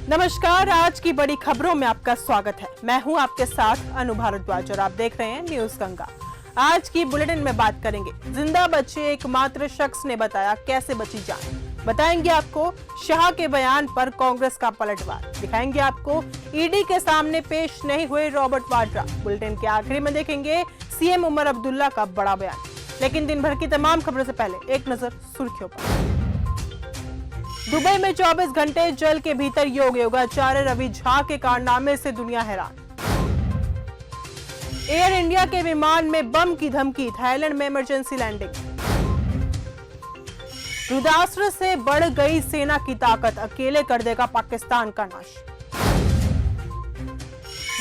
नमस्कार, आज की बड़ी खबरों में आपका स्वागत है। मैं हूं आपके साथ अनु भारद्वाज और आप देख रहे हैं न्यूज गंगा। आज की बुलेटिन में बात करेंगे, जिंदा बचे एकमात्र शख्स ने बताया कैसे बची जान। बताएंगे आपको शाह के बयान पर कांग्रेस का पलटवार। दिखाएंगे आपको ईडी के सामने पेश नहीं हुए रॉबर्ट वाड्रा। बुलेटिन के आखिरी में देखेंगे सीएम उमर अब्दुल्ला का बड़ा बयान। लेकिन दिन भर की तमाम खबरों से पहले एक नजर सुर्खियों पर। दुबई में 24 घंटे जल के भीतर योगाचार्य रवि झा के कारनामे से दुनिया हैरान। एयर इंडिया के विमान में बम की धमकी, थाईलैंड में इमरजेंसी लैंडिंग। रुद्रास्त्र से बढ़ गई सेना की ताकत, अकेले कर देगा पाकिस्तान का नाश।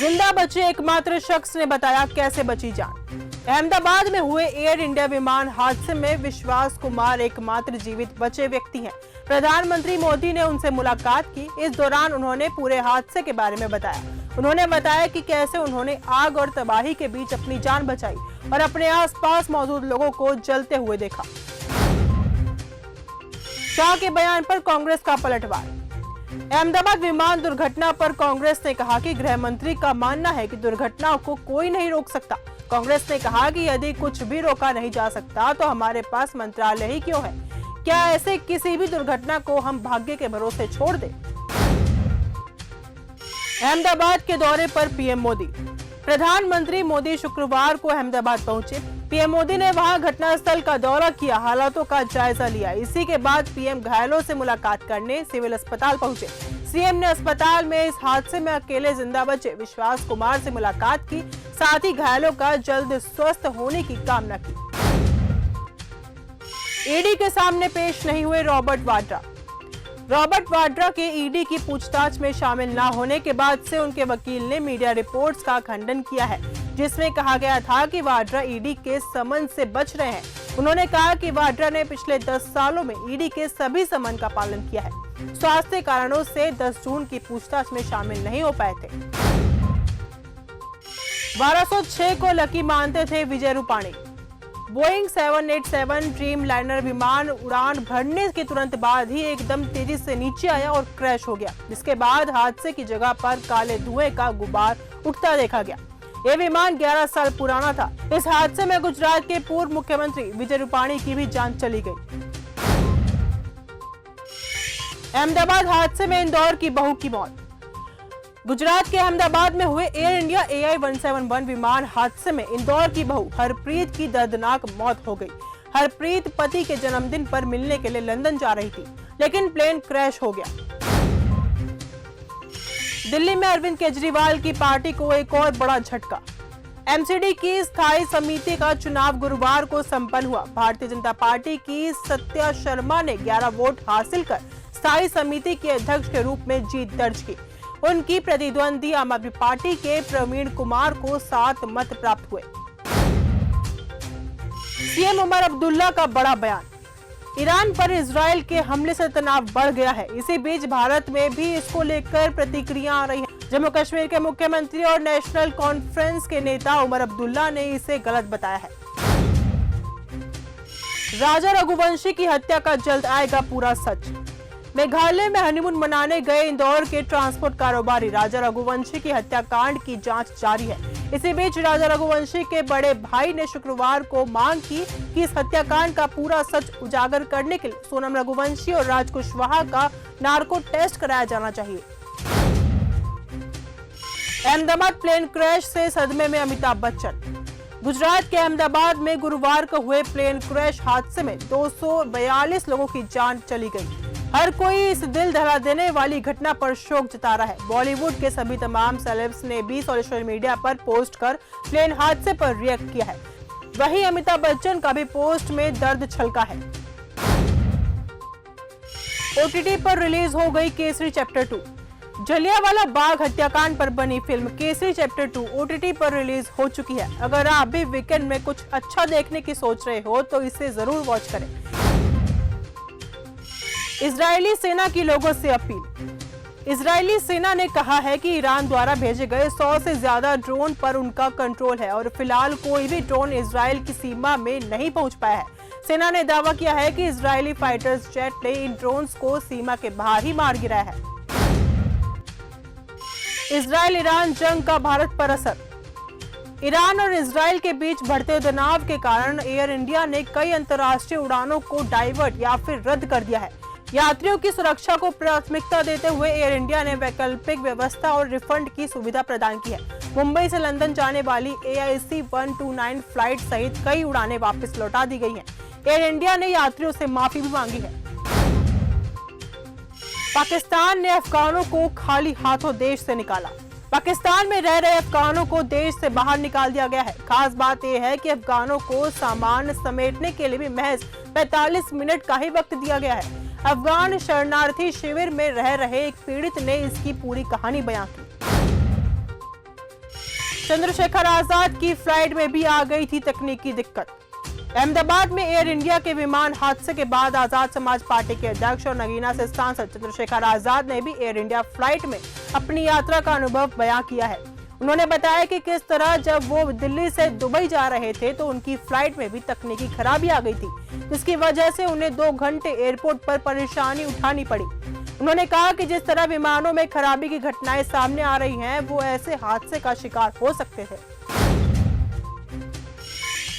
जिंदा बचे एकमात्र शख्स ने बताया कैसे बची जान। अहमदाबाद में हुए एयर इंडिया विमान हादसे में विश्वास कुमार एकमात्र जीवित बचे व्यक्ति हैं। प्रधानमंत्री मोदी ने उनसे मुलाकात की। इस दौरान उन्होंने पूरे हादसे के बारे में बताया। उन्होंने बताया कि कैसे उन्होंने आग और तबाही के बीच अपनी जान बचाई और अपने आसपास मौजूद लोगों को जलते हुए देखा। शाह के बयान पर कांग्रेस का पलटवार। अहमदाबाद विमान दुर्घटना पर कांग्रेस ने कहा कि गृह मंत्री का मानना है कि दुर्घटनाओं को कोई नहीं रोक सकता। कांग्रेस ने कहा कि यदि कुछ भी रोका नहीं जा सकता तो हमारे पास मंत्रालय ही क्यों है। क्या ऐसे किसी भी दुर्घटना को हम भाग्य के भरोसे छोड़ दें? अहमदाबाद के दौरे पर पीएम मोदी। प्रधानमंत्री मोदी शुक्रवार को अहमदाबाद पहुंचे। पीएम मोदी ने वहां घटनास्थल का दौरा किया, हालातों का जायजा लिया। इसी के बाद पीएम घायलों से मुलाकात करने सिविल अस्पताल पहुंचे। सीएम ने अस्पताल में इस हादसे में अकेले जिंदा बचे विश्वास कुमार से मुलाकात की, साथ ही घायलों का जल्द स्वस्थ होने की कामना की। ईडी के सामने पेश नहीं हुए रॉबर्ट वाड्रा। रॉबर्ट वाड्रा के ईडी की पूछताछ में शामिल न होने के बाद से उनके वकील ने मीडिया रिपोर्ट्स का खंडन किया है, जिसमें कहा गया था कि वाड्रा ईडी के समन से बच रहे हैं। उन्होंने कहा कि वाड्रा ने पिछले 10 सालों में ईडी के सभी समन का पालन किया है। स्वास्थ्य कारणों से 10 जून की पूछताछ में शामिल नहीं हो पाए थे। 1206 को लकी मानते थे Vijay Rupani. Boeing 787 dream liner विमान उड़ान भरने के तुरंत बाद ही एकदम तेजी से नीचे आया और क्रैश हो गया, जिसके बाद हादसे की जगह पर काले धुएं का गुबार उठता देखा गया। यह विमान 11 साल पुराना था। इस हादसे में गुजरात के पूर्व मुख्यमंत्री विजय रूपाणी की भी जान चली गई। अहमदाबाद हादसे में इंदौर की बहू की मौत। गुजरात के अहमदाबाद में हुए एयर इंडिया AI-171 विमान हादसे में इंदौर की बहू हरप्रीत की दर्दनाक मौत हो गई। हरप्रीत पति के जन्मदिन पर मिलने के लिए लंदन जा रही थी, लेकिन प्लेन क्रैश हो गया। दिल्ली में अरविंद केजरीवाल की पार्टी को एक और बड़ा झटका। एमसीडी की स्थायी समिति का चुनाव गुरुवार को संपन्न हुआ। भारतीय जनता पार्टी की सत्या शर्मा ने 11 वोट हासिल कर स्थायी समिति के अध्यक्ष के रूप में जीत दर्ज की। उनकी प्रतिद्वंदी आम आदमी पार्टी के प्रवीण कुमार को 7 मत प्राप्त हुए। सीएम उमर अब्दुल्ला का बड़ा बयान। ईरान पर इजरायल के हमले से तनाव बढ़ गया है। इसी बीच भारत में भी इसको लेकर प्रतिक्रिया आ रही है। जम्मू कश्मीर के मुख्यमंत्री और नेशनल कॉन्फ्रेंस के नेता उमर अब्दुल्ला ने इसे गलत बताया है। राजा रघुवंशी की हत्या का जल्द आएगा पूरा सच। मेघालय में हनीमून मनाने गए इंदौर के ट्रांसपोर्ट कारोबारी राजा रघुवंशी की हत्याकांड की जांच जारी है। इसी बीच राजा रघुवंशी के बड़े भाई ने शुक्रवार को मांग की कि इस हत्याकांड का पूरा सच उजागर करने के लिए सोनम रघुवंशी और राज कुशवाहा का नार्को टेस्ट कराया जाना चाहिए। अहमदाबाद प्लेन क्रैश से सदमे में अमिताभ बच्चन। गुजरात के अहमदाबाद में गुरुवार को हुए प्लेन क्रैश हादसे में 242 लोगों की जान चली गई। हर कोई इस दिल दहला देने वाली घटना पर शोक जता रहा है। बॉलीवुड के सभी तमाम सेलेब्स ने भी सोशल मीडिया पर पोस्ट कर प्लेन हादसे पर रिएक्ट किया है। वहीं अमिताभ बच्चन का भी पोस्ट में दर्द छलका है। OTT पर रिलीज हो गई केसरी चैप्टर 2। जलियांवाला बाग हत्याकांड पर बनी फिल्म केसरी चैप्टर 2 OTT पर रिलीज हो चुकी है। अगर आप भी वीकेंड में कुछ अच्छा देखने की सोच रहे हो तो इसे जरूर वॉच करें। इजरायली सेना की लोगों से अपील। इजरायली सेना ने कहा है कि ईरान द्वारा भेजे गए 100 से ज्यादा ड्रोन पर उनका कंट्रोल है और फिलहाल कोई भी ड्रोन इजरायल की सीमा में नहीं पहुंच पाया है। सेना ने दावा किया है कि इजरायली फाइटर्स जेट ने इन ड्रोन्स को सीमा के बाहर ही मार गिराया है। इजराइल ईरान जंग का भारत पर असर। ईरान और इजराइल के बीच बढ़ते तनाव के कारण एयर इंडिया ने कई अंतर्राष्ट्रीय उड़ानों को डाइवर्ट या फिर रद्द कर दिया है। यात्रियों की सुरक्षा को प्राथमिकता देते हुए एयर इंडिया ने वैकल्पिक व्यवस्था और रिफंड की सुविधा प्रदान की है। मुंबई से लंदन जाने वाली AIC 129 फ्लाइट सहित कई उड़ानें वापस लौटा दी गई हैं। एयर इंडिया ने यात्रियों से माफी भी मांगी है। पाकिस्तान ने अफगानों को खाली हाथों देश से निकाला। पाकिस्तान में रह रहे अफगानों को देश से बाहर निकाल दिया गया है। खास बात यह है कि अफगानों को सामान समेटने के लिए भी महज 45 मिनट का ही वक्त दिया गया है। अफगान शरणार्थी शिविर में रह रहे एक पीड़ित ने इसकी पूरी कहानी बयां की। चंद्रशेखर आजाद की फ्लाइट में भी आ गई थी तकनीकी दिक्कत। अहमदाबाद में एयर इंडिया के विमान हादसे के बाद आजाद समाज पार्टी के अध्यक्ष और नगीना से सांसद चंद्रशेखर आजाद ने भी एयर इंडिया फ्लाइट में अपनी यात्रा का अनुभव बयां किया है। उन्होंने बताया कि किस तरह जब वो दिल्ली से दुबई जा रहे थे तो उनकी फ्लाइट में भी तकनीकी खराबी आ गई थी, जिसकी वजह से उन्हें 2 घंटे एयरपोर्ट पर परेशानी उठानी पड़ी। उन्होंने कहा कि जिस तरह विमानों में खराबी की घटनाएं सामने आ रही हैं, वो ऐसे हादसे का शिकार हो सकते थे।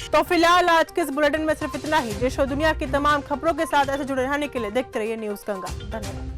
तो फिलहाल आज के इस बुलेटिन में सिर्फ इतना ही। देश और दुनिया की तमाम खबरों के साथ ऐसे जुड़े रहने के लिए देखते रहिए न्यूज़ गंगा। धन्यवाद।